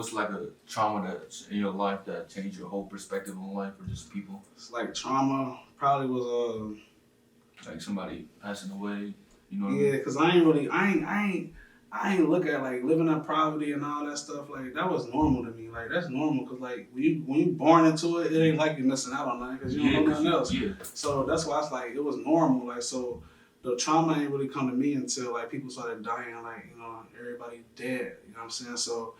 what's like a trauma that's in your life that changed your whole perspective on life or just people? It's like trauma probably was Like somebody passing away, you know what I yeah, mean? cause I ain't look at like living in poverty and all that stuff. Like that was normal to me. Like that's normal, cause like when you born into it, it ain't like you missing out on nothing, cause you don't know nothing else. Yeah. So that's why it's like it was normal. Like so, the trauma ain't really come to me until like people started dying. Like everybody dead. You know what I'm saying? So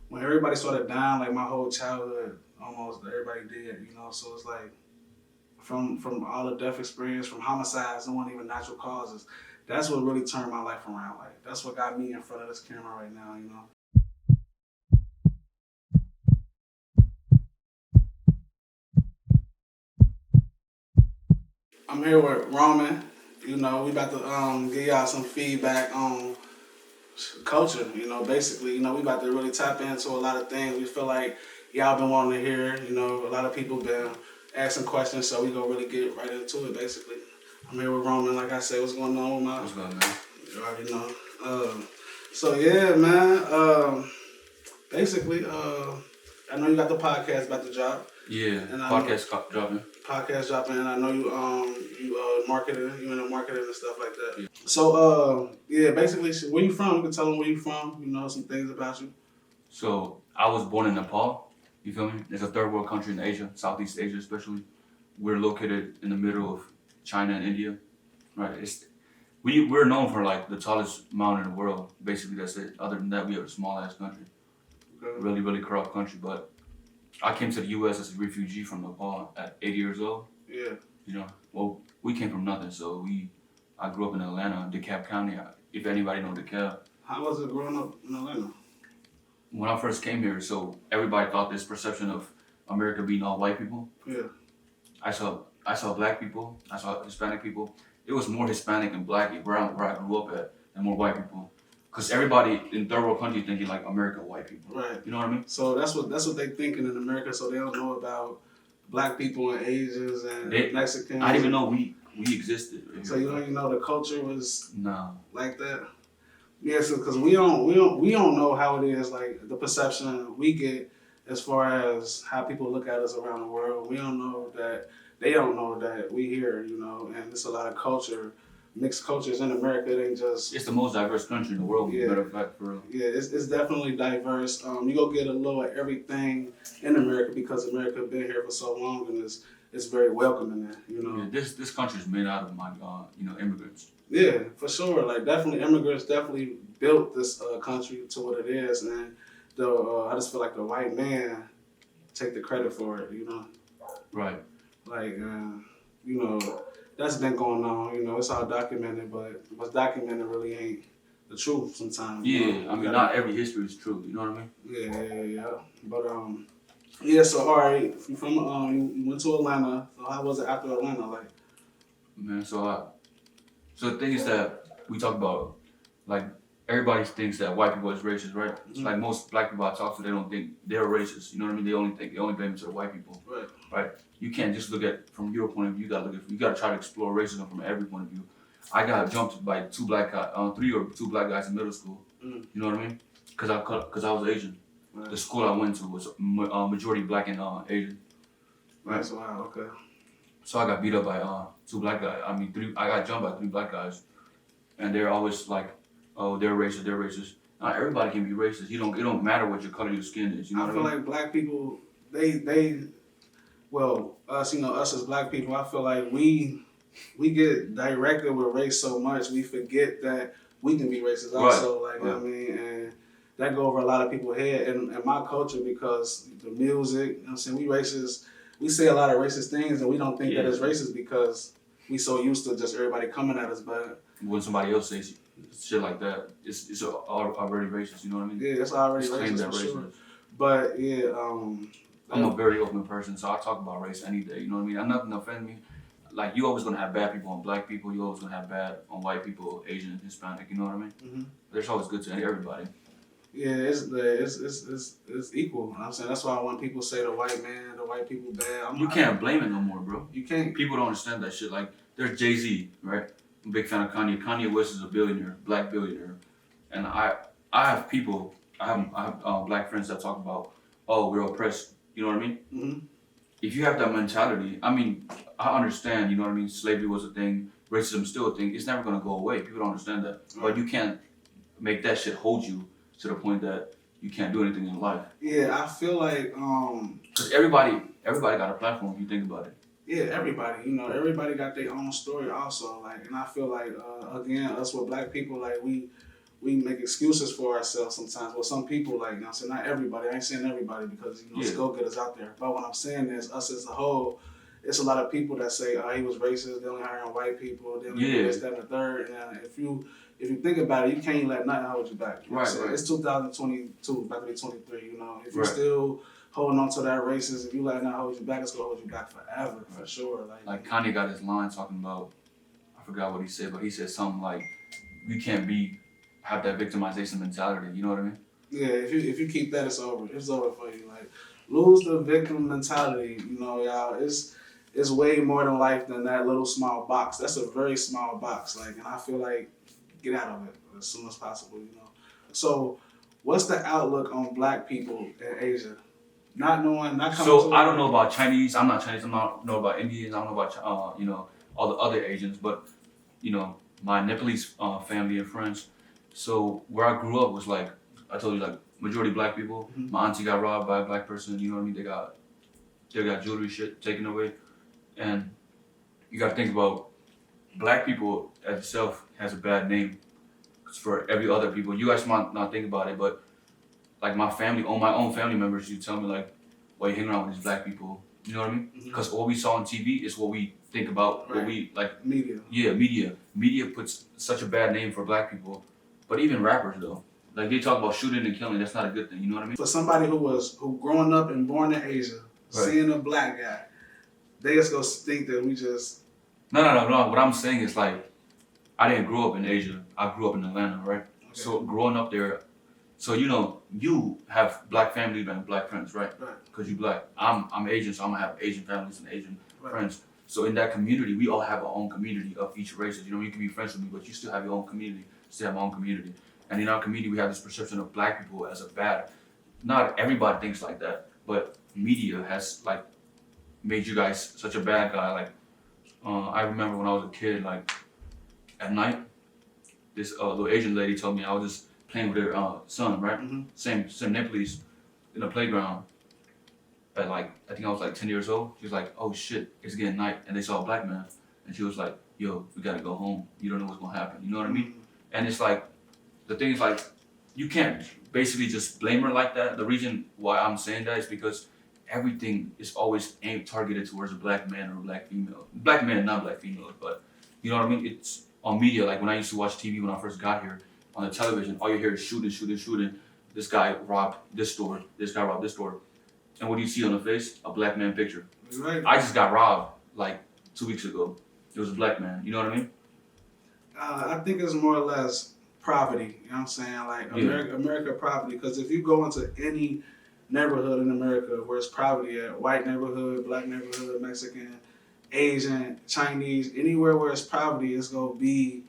when everybody started dying, like my whole childhood, almost everybody dead. So it's like from all the death experience, from homicides, and wasn't even natural causes. That's what really turned my life around. Like that's what got me in front of this camera right now. I'm here with Roman. We about to give y'all some feedback on culture. Basically, we about to really tap into a lot of things. We feel like y'all been wanting to hear. A lot of people been asking questions, so we gonna really get right into it. Basically, I'm here with Roman. Like I said, what's going on with my? What's going on, man? You already know. So yeah, man. Basically, I know you got the podcast about to drop. Yeah, and podcast dropping. Podcast dropping, and I know you marketing, you into marketing and stuff like that. Yeah. So yeah, basically, where you from? You can tell them where you from. Some things about you. So I was born in Nepal. You feel me? It's a third world country in Asia, Southeast Asia especially. We're located in the middle of China and India, right? We're known for like the tallest mountain in the world. Basically, that's it. Other than that, we are a small ass country. Okay. Really, really corrupt country. But I came to the U.S. as a refugee from Nepal at 8 years old. Yeah. Well, we came from nothing. So I grew up in Atlanta, DeKalb County. If anybody know DeKalb. How was it growing up in Atlanta? When I first came here, so everybody thought this perception of America being all white people. Yeah. I saw black people. I saw Hispanic people. It was more Hispanic and black where I grew up at, and more white people. Cause everybody in third world country thinking like America white people. Right. You know what I mean? So that's what they thinking in America. So they don't know about black people and Asians and Mexicans. I didn't even know we existed. So you don't even know the culture was like that. Yeah, so because we don't know how it is, like the perception we get as far as how people look at us around the world. We don't know that they don't know that we here, and there's a lot of culture, mixed cultures in America. It ain't just. It's the most diverse country in the world. Yeah. Matter of fact, for real. Yeah, it's definitely diverse. You go get a little of everything in America because America been here for so long and it's very welcoming there. Yeah, this country is made out of my immigrants. Yeah, for sure. Like definitely, immigrants definitely built this country to what it is, and I just feel like the white man take the credit for it. Right. Like that's been going on. It's all documented, but what's documented really ain't the truth sometimes. Yeah, I mean, not every history is true. You know what I mean? Yeah. But yeah. So all right, from you went to Atlanta. So how was it after Atlanta? Like, man, so the thing is that we talk about, like, everybody thinks that white people is racist, right? Mm-hmm. It's like most black people I talk to, they don't think they're racist. You know what I mean? They only blame it to the white people. Right. You can't just look at from your point of view. You gotta try to explore racism from every point of view. I got jumped by two black guys in middle school. Mm. You know what I mean? Cause I was Asian. Right. The school I went to was majority black and Asian. Right. So wow. Okay. So I got beat up by two black guys. I got jumped by three black guys, and they're always like, "Oh, they're racist." Not everybody can be racist. It don't matter what your color of your skin is. You know what I mean? I feel like black people, us as black people, I feel like we get directed with race so much we forget that we can be racist also. Right. And that go over a lot of people's head and my culture because the music. I'm saying we racist. We say a lot of racist things and we don't think that it's racist because we so used to just everybody coming at us. But when somebody else says shit like that, it's already racist. You know what I mean? Yeah, it's already racist for sure. But yeah, I'm a very open person, so I talk about race any day. You know what I mean? I'm nothing to offend me. Like you always gonna have bad people on black people. You always gonna have bad on white people, Asian, Hispanic. You know what I mean? Mm-hmm. There's always good to everybody. Yeah, it's equal. You know what I'm saying that's why when people say the white people bad, you can't blame it no more, bro. You can't. People don't understand that shit. Like there's Jay-Z, right? I'm a big fan of Kanye. Kanye West is a billionaire, black billionaire, and I have people I have black friends that talk about, oh, we're oppressed. You know what I mean? Hmm. If you have that mentality, I mean, I understand. You know what I mean? Slavery was a thing. Racism is still a thing. It's never gonna go away. People don't understand that. But you can't make that shit hold you to the point that you can't do anything in life. Yeah, I feel like Because everybody got a platform. If you think about it. yeah, everybody, everybody got their own story also. Like, and I feel like again, us with black people, like we make excuses for ourselves sometimes. Well, some people, like, I'm saying, not everybody. I ain't saying everybody because it's go getters out there. But what I'm saying is, us as a whole, it's a lot of people that say, "Oh, he was racist. They only hiring white people. They only do this, that, and the third." And if you think about it, you can't let nothing hold you back. You know what I'm saying? It's 2022, about to be 23. If you're still holding on to that racist, if you let that hold you back, it's gonna hold you back forever, for sure. Like Kanye got his line talking about, I forgot what he said, but he said something like, "You can't have that victimization mentality." You know what I mean? Yeah, if you keep that, it's over. It's over for you. Like, lose the victim mentality. Y'all. It's way more than life than that little small box. That's a very small box. Like, and I feel like get out of it as soon as possible. So, what's the outlook on black people in Asia? Not coming. So I don't know about Chinese. I'm not Chinese. I don't know about Indians. I don't know about all the other Asians. But my Nepalese family and friends. So where I grew up was like I told you, like majority black people. Mhm. My auntie got robbed by a black person. You know what I mean? They got jewelry shit taken away, and you got to think about black people as itself has a bad name for every other people. You guys might not think about it, but like my family, all my own family members, you tell me like, why you hang around with these black people? You know what I mean? Because what we saw on TV is what we think about. Right. What we like. Media. Yeah, media. Media puts such a bad name for black people, but even rappers though, like they talk about shooting and killing. That's not a good thing. You know what I mean? For somebody who growing up and born in Asia, seeing a black guy, they just go think that we just. No. What I'm saying is like, I didn't grow up in Asia. I grew up in Atlanta, right? Okay. So growing up there, so you have black family and black friends, right? Right. Because you black. I'm Asian, so I'm gonna have Asian families and Asian friends. So in that community, we all have our own community of each races. You can be friends with me, but you still have your own community. Still have my own community. And in our community, we have this perception of black people as a bad. Not everybody thinks like that, but media has like made you guys such a bad guy. Like I remember when I was a kid, like at night, this little Asian lady told me I was just playing with her son, right? Mm-hmm. Same Nepalese in the playground. At like, I think I was like 10 years old. She was like, "Oh shit, it's getting night," and they saw a black man, and she was like, "Yo, we gotta go home. You don't know what's gonna happen." You know what I mean? And it's like, the thing is like, you can't basically just blame her like that. The reason why I'm saying that is because everything is always targeted towards a black man or a black female. Black men, not black females, but you know what I mean? It's on media. Like when I used to watch TV when I first got here, on the television, all you hear is shooting. This guy robbed this store. This guy robbed this store. And what do you see on the face? A black man picture. Right. I just got robbed like 2 weeks ago. It was a black man. You know what I mean? I think it's more or less poverty. You know what I'm saying? Like America poverty. Because if you go into any neighborhood in America where it's poverty at, white neighborhood, black neighborhood, Mexican, Asian, Chinese, anywhere where it's poverty, it's gonna be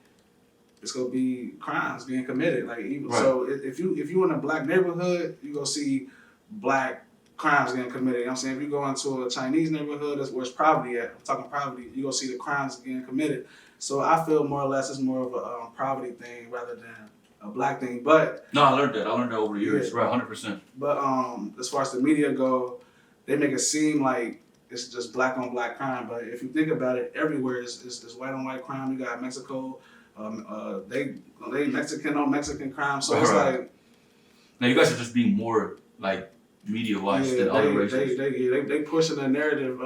crimes being committed. Like even so, if you in a black neighborhood, you go see black crimes getting committed. You know what I'm saying? If you go into a Chinese neighborhood, that's where it's poverty at. I'm talking poverty. You go see the crimes getting committed. So I feel more or less it's more of a poverty thing rather than a black thing. But no, I learned that over years. Yeah. Right, 100%. But as far as the media go, they make it seem like it's just black on black crime. But if you think about it, everywhere is white on white crime. You got Mexico. They Mexican on Mexican crime. So it's like now you guys are just being more like media wise than other races. They pushing the narrative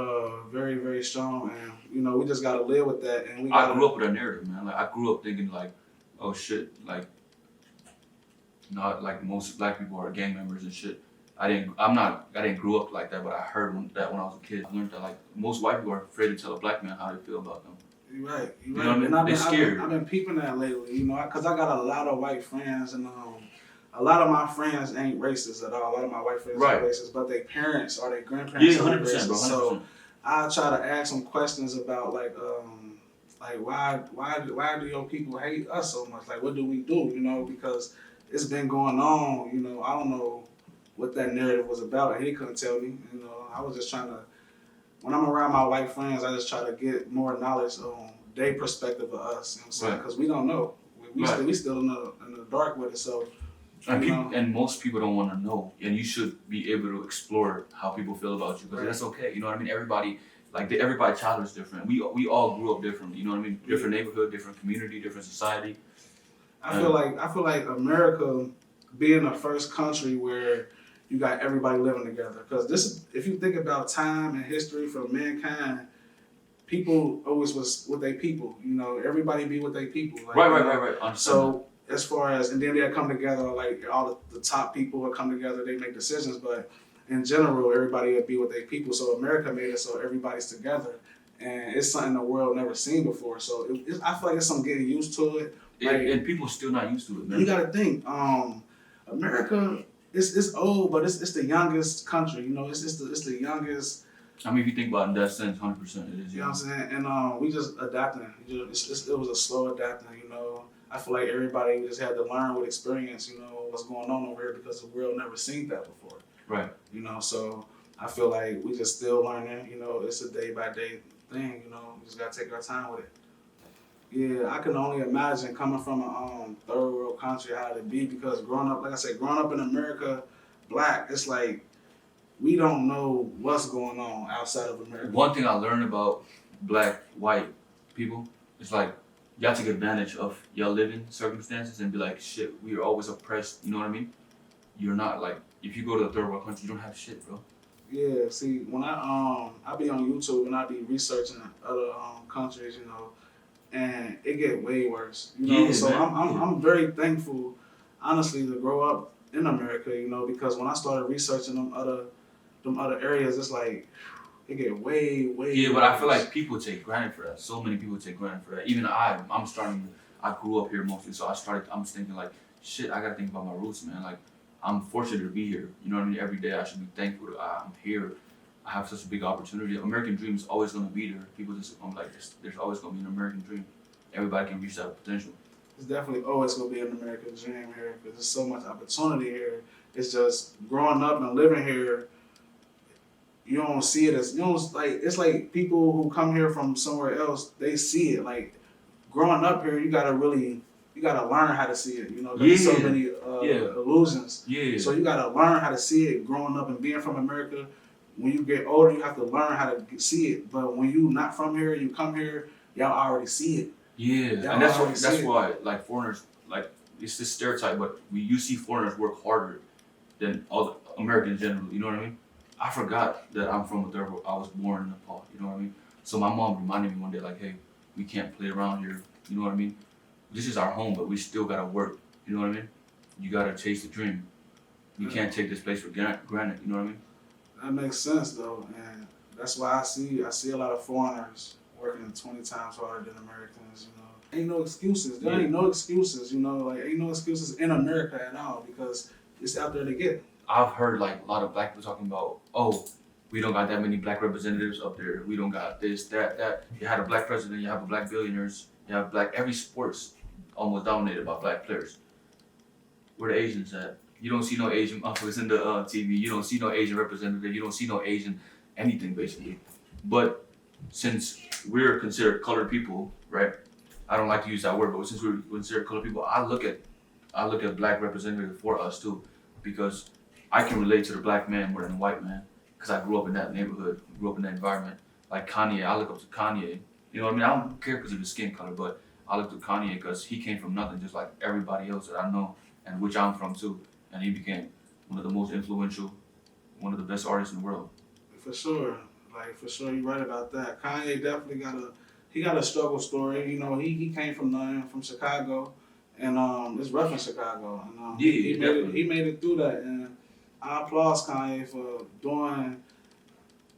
very, very strong, and we just gotta live with that. And I grew up with a narrative, man. Like I grew up thinking like, oh shit, like not like most black people are gang members and shit. I didn't grow up like that, but I heard that when I was a kid. I learned that like most white people are afraid to tell a black man how they feel about them. You're right. You know what I mean? They're scared. I've been peeping that lately, because I got a lot of white friends, and a lot of my friends ain't racist at all. A lot of my white friends are racist, but their parents or their grandparents are 100%, racist. bro, 100%. So I try to ask them questions about like why do your people hate us so much? Like what do we do? Because it's been going on. You know, I don't know what that narrative was about. He couldn't tell me. You know, I was just trying to. When I'm around my white friends, I just try to get more knowledge on their perspective of us. You know what I'm saying? Because we don't know. We still in the dark with it. So and most people don't want to know, and you should be able to explore how people feel about you, because that's okay. You know what I mean? Everybody, everybody's childhood is different. We all grew up differently. You know what I mean? Different neighborhood, different community, different society. I feel like America being the first country where you got everybody living together. Because if you think about time and history for mankind, people always was with their people. You know, everybody be with their people. Like, right. So as far as, and then they come together, like all the top people will come together, they make decisions, but in general, everybody will be with their people. So America made it so everybody's together, and it's something the world never seen before. So I feel like it's something getting used to it. And people still not used to it, man. You got to think, America it's old, but it's the youngest country. You know, it's the youngest. I mean, if you think about it in that sense, 100% it is. You know what I'm saying? And we just adapting. It was a slow adapting. You know, I feel like everybody just had to learn with experience. You know what's going on over here because the world never seen that before. Right. You know, so I feel like we just still learning. You know, it's a day by day thing. You know, we just gotta take our time with it. Yeah, I can only imagine coming from a third world country how it be, because growing up, like I said, growing up in America, black, it's like we don't know what's going on outside of America. One thing I learned about black, white people is like y'all take advantage of y'all living circumstances and be like, shit, we are always oppressed. You know what I mean? You're not like, if you go to the third world country, you don't have shit, bro. Yeah, see, when I be on YouTube and I be researching other countries, you know, and it get way worse. You know, so man, I'm very thankful, honestly, to grow up in America. You know, because when I started researching them other areas, it's like it get way Yeah, worse. but I feel like people take granted for that. So many people take granted for that. Even I'm starting. I grew up here mostly, so I'm thinking like, shit, I gotta think about my roots, man. Like, I'm fortunate to be here. You know what I mean? Every day I should be thankful that I'm here. I have such a big opportunity. American dream is always going to be there. People just, I'm like, there's always going to be an American dream. Everybody can reach that potential. It's definitely always going to be an American dream here because there's so much opportunity here. It's just growing up and living here, you don't see it as, you don't, like, it's like people who come here from somewhere else, they see it. Like, growing up here, you got to learn how to see it, you know, there's so many illusions. Yeah. So you got to learn how to see it growing up and being from America. When you get older, you have to learn how to see it. But when you not from here, you come here, y'all already see it. Yeah, and that's why, like, foreigners, like, it's this stereotype, but you see foreigners work harder than all the Americans generally, you know what I mean? I forgot that I'm from a third world. I was born in Nepal, you know what I mean? So my mom reminded me one day, like, hey, we can't play around here, you know what I mean? This is our home, but we still gotta work, you know what I mean? You gotta chase the dream. You can't take this place for granted, you know what I mean? That makes sense though, and that's why I see a lot of foreigners working 20 times harder than Americans. You know, ain't no excuses. There ain't no excuses. You know, like ain't no excuses in America at all because it's out there to get. I've heard like a lot of black people talking about, oh, we don't got that many black representatives up there. We don't got this, that. You had a black president. You have a black billionaires. You have black. Every sport's almost dominated by black players. Where the Asians at? You don't see no Asian motherfuckers in the TV. You don't see no Asian representative. You don't see no Asian anything, basically. But since we're considered colored people, right? I don't like to use that word, but since we're considered colored people, I look at black representative for us too, because I can relate to the black man more than the white man, because I grew up in that neighborhood, grew up in that environment. Like Kanye, I look up to Kanye. You know what I mean? I don't care because of his skin color, but I look to Kanye because he came from nothing, just like everybody else that I know, and which I'm from too. And he became one of the most influential, one of the best artists in the world. For sure, you're right about that. Kanye definitely got a struggle story. You know, he came from nothing, from Chicago, and it's rough in Chicago. And he made it through that, and I applaud Kanye for doing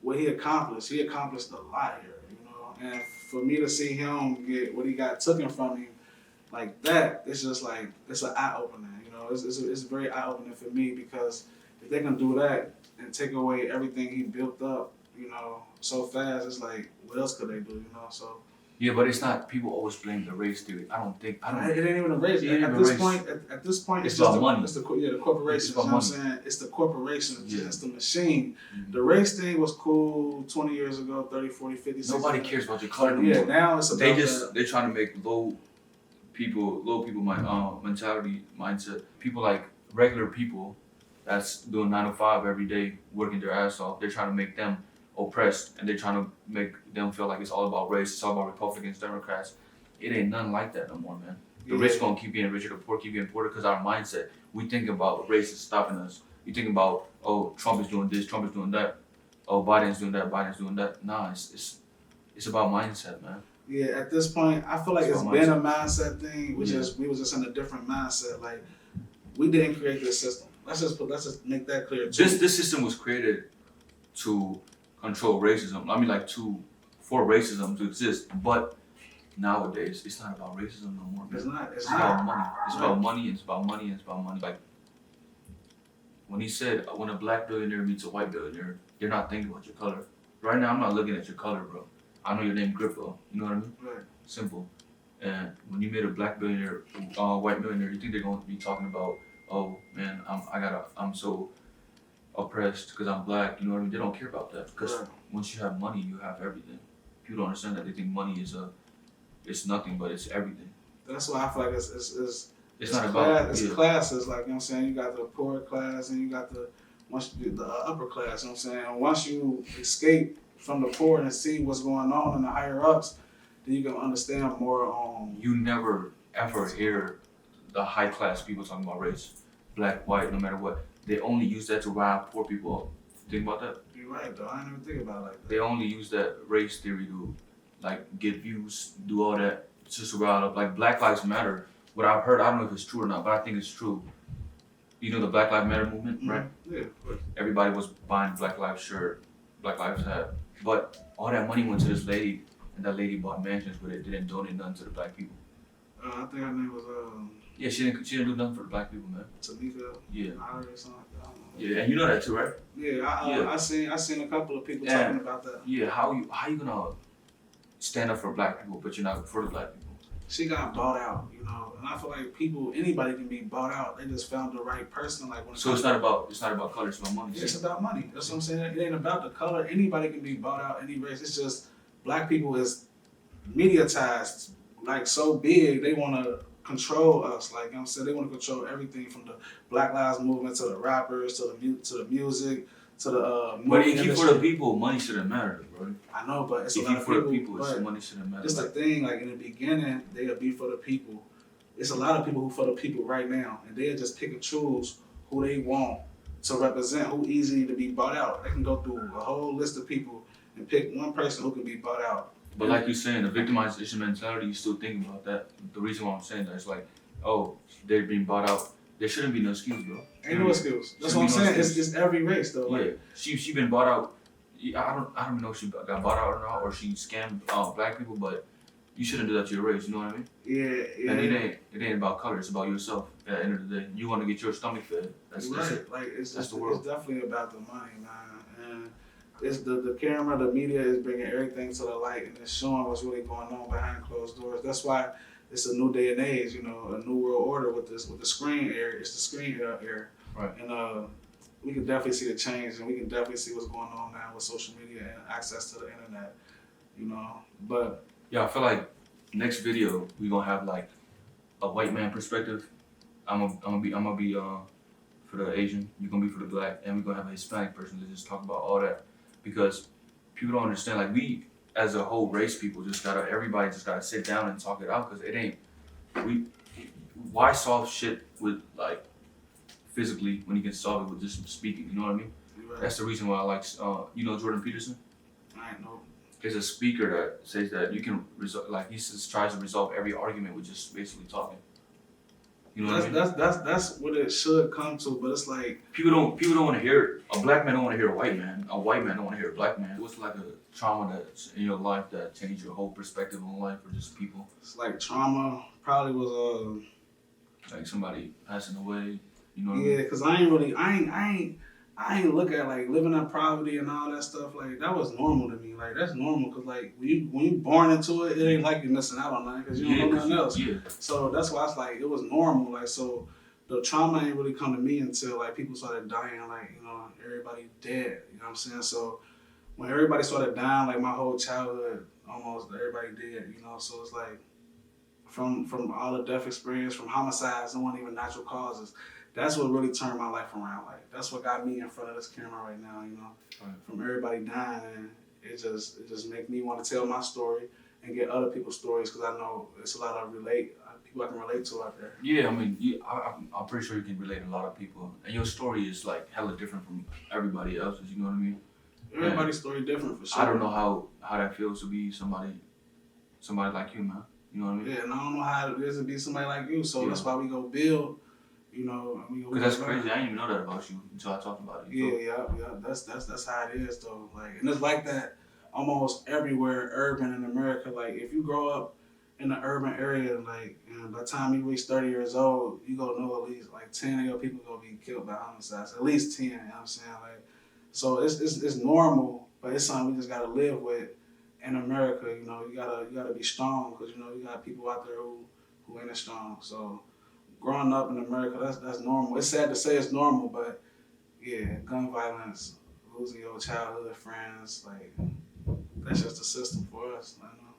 what he accomplished. He accomplished a lot here, you know. And for me to see him get what he got taken from him like that, it's just like it's an eye opener. It's very eye-opening for me because if they can do that and take away everything he built up, you know, so fast, it's like, what else could they do, you know? So Yeah, but it's not. People always blame the race theory. I don't. It ain't even a race. It ain't At even this race. point, at this point, It's it's just about money. It's the corporations. It's You know about what I'm money. saying? It's the corporations. Yeah. It's the machine. Mhm. The race thing was cool 20 years ago, 30, 40, 50, 60. Nobody cares about your color no Yeah, more. now it's about They're trying to make low people mentality mindset. People like regular people that's doing 9 to 5 every day, working their ass off. They're trying to make them oppressed, and they're trying to make them feel like it's all about race. It's all about Republicans, Democrats. It ain't nothing like that no more, man. The rich gonna keep getting richer, the poor keep getting poorer because our mindset. We think about race is stopping us. You think about, oh, Trump is doing this, Trump is doing that. Oh, Biden's doing that, Biden's doing that. Nah, it's about mindset, man. Yeah, at this point, I feel like It's it's about been a mindset thing. We Yeah. was just in a different mindset. Like we didn't create this system. Let's just make that clear too. This system was created to control racism. I mean, like for racism to exist. But nowadays, it's not about racism no more. Man. It's not. It's about not. money. It's about money. It's about money. It's about money. Like when he said, when a black billionaire meets a white billionaire, they're not thinking about your color. Right now, I'm not looking at your color, bro. I know your name, Grippo. You know what I mean? Right. Simple. And when you meet a black billionaire, white millionaire, you think they're going to be talking about, oh man, I'm so oppressed because I'm black. You know what I mean? They don't care about that because Right. once you have money, you have everything. People don't understand that. They think money is it's nothing, but it's everything. That's why I feel like It's not about it's classes. Like you know what I'm saying, you got the poor class and you got the upper class. You know what I'm saying, and once you escape from the poor and see what's going on in the higher ups, then you can understand more on. You never ever hear the high class people talking about race, black, white, no matter what. They only use that to rile poor people up. Think about that. You're right though. I didn't even think about it like that. They only use that race theory to like get views, do all that just to rile up. Like Black Lives Matter. What I've heard, I don't know if it's true or not, but I think it's true. You know the Black Lives Matter movement, right? Yeah, of course. Everybody was buying Black Lives shirt, Black Lives hat, but all that money went to this lady, and that lady bought mansions, but it didn't donate nothing to the black people. I think her name was Yeah, she didn't do nothing for the black people, man. Tamika. Yeah. Or something like that. I don't know. Yeah, and you know that too, right? Yeah, I seen a couple of people talking about that. Yeah, how you gonna stand up for black people, but you're not for the black people? She got bought out, you know, and I feel like anybody can be bought out. They just found the right person. Like when So it's not about color, it's about money. It's about money. That's what I'm saying. It ain't about the color. Anybody can be bought out, any race. It's just black people is mediatized, like so big. They want to control us. Like I'm saying, they want to control everything from the Black Lives Movement to the rappers to the music to the. But if you for the people, money shouldn't matter, bro. I know, but it's if a lot you of for the people. people, money shouldn't matter. It's the thing. Like in the beginning, they'll be for the people. It's a lot of people who for the people right now, and they'll just pick and choose who they want to represent, who easy to be bought out. They can go through a whole list of people and pick one person who can be bought out. But like you're saying, the victimization mentality, you still thinking about that. The reason why I'm saying that is like, oh, they're being bought out. There shouldn't be no excuse, bro. Ain't no excuse. That's what I'm saying. It's every race though. Like, yeah, she been bought out. I don't even know if she got bought out or not, or she scammed black people. But you shouldn't do that to your race. You know what I mean? Yeah. And it ain't about color. It's about yourself. At the end of the day, you want to get your stomach fed. That's it. Like it's that's just, the world. It's definitely about the money, man. And it's the camera, the media is bringing everything to the light and it's showing what's really going on behind closed doors. That's why it's a new day and age, you know, a new world order with the screen era. It's the screen era. Right. And we can definitely see the change, and we can definitely see what's going on now with social media and access to the internet, you know. But yeah, I feel like next video we gonna have like a white man perspective. I'm gonna be for the Asian. You're gonna be for the black, and we're gonna have a Hispanic person to just talk about all that because people don't understand. Like we, as a whole race, people everybody just gotta sit down and talk it out because it ain't. Why solve shit with like physically when you can solve it with just speaking? You know what I mean? right. That's the reason why I like you know Jordan Peterson. I ain't know. There's a speaker that says that you can he just tries to resolve every argument with just basically talking. You know what I mean? That's what it should come to, but it's like people don't want to hear a black man don't want to hear a white man. A white man don't want to hear a black man. What's like a trauma that's in your life that changed your whole perspective on life or just people? It's like trauma. Probably was like somebody passing away. You know what I yeah, mean? because I I ain't look at like living in poverty and all that stuff. Like that was normal to me. Like that's normal because like when you born into it, it ain't like you missing out on nothing because you don't know nothing else. Yeah. So that's why it's like it was normal. Like so, the trauma ain't really come to me until like people started dying. Like everybody dead. You know what I'm saying? So when everybody started dying, like my whole childhood, almost everybody dead. So it's like from all the death experience, from homicides, and wasn't even natural causes. That's what really turned my life around. Like that's what got me in front of this camera right now. Right. From everybody dying, and it just make me want to tell my story and get other people's stories because I know it's a lot of people I can relate to out there. Yeah, I mean, I'm pretty sure you can relate to a lot of people, and your story is like hella different from everybody else's. You know what I mean? Everybody's story different for sure. I don't know how that feels to be somebody like you, man. You know what I mean? Yeah, and I don't know how it is to be somebody like you. So that's why we go build. Because that's crazy. I didn't even know that about you until I talked about it. Yeah. That's how it is though. Like, and it's like that almost everywhere, urban in America. Like, if you grow up in an urban area, like, and by the time you reach 30 years old, you gonna know at least like 10 of your people gonna be killed by homicides. At least 10. You know what I'm saying? Like, so it's normal, but it's something we just gotta live with in America. You gotta be strong because you got people out there who ain't as strong. So growing up in America, that's normal. It's sad to say it's normal, but yeah, gun violence, losing your childhood friends, like that's just the system for us. I know.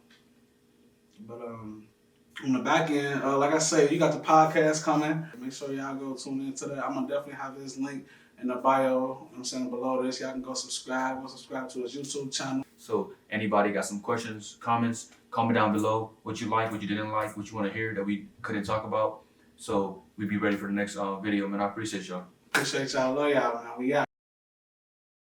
But on the back end, like I say, you got the podcast coming. Make sure y'all go tune into that. I'm gonna definitely have this link in the bio. You know what I'm saying, below this. Y'all can go subscribe to his YouTube channel. So anybody got some questions, comments, comment down below what you like, what you didn't like, what you want to hear that we couldn't talk about. So we'll be ready for the next video, man. I appreciate y'all. Appreciate y'all. Love y'all, man. We out.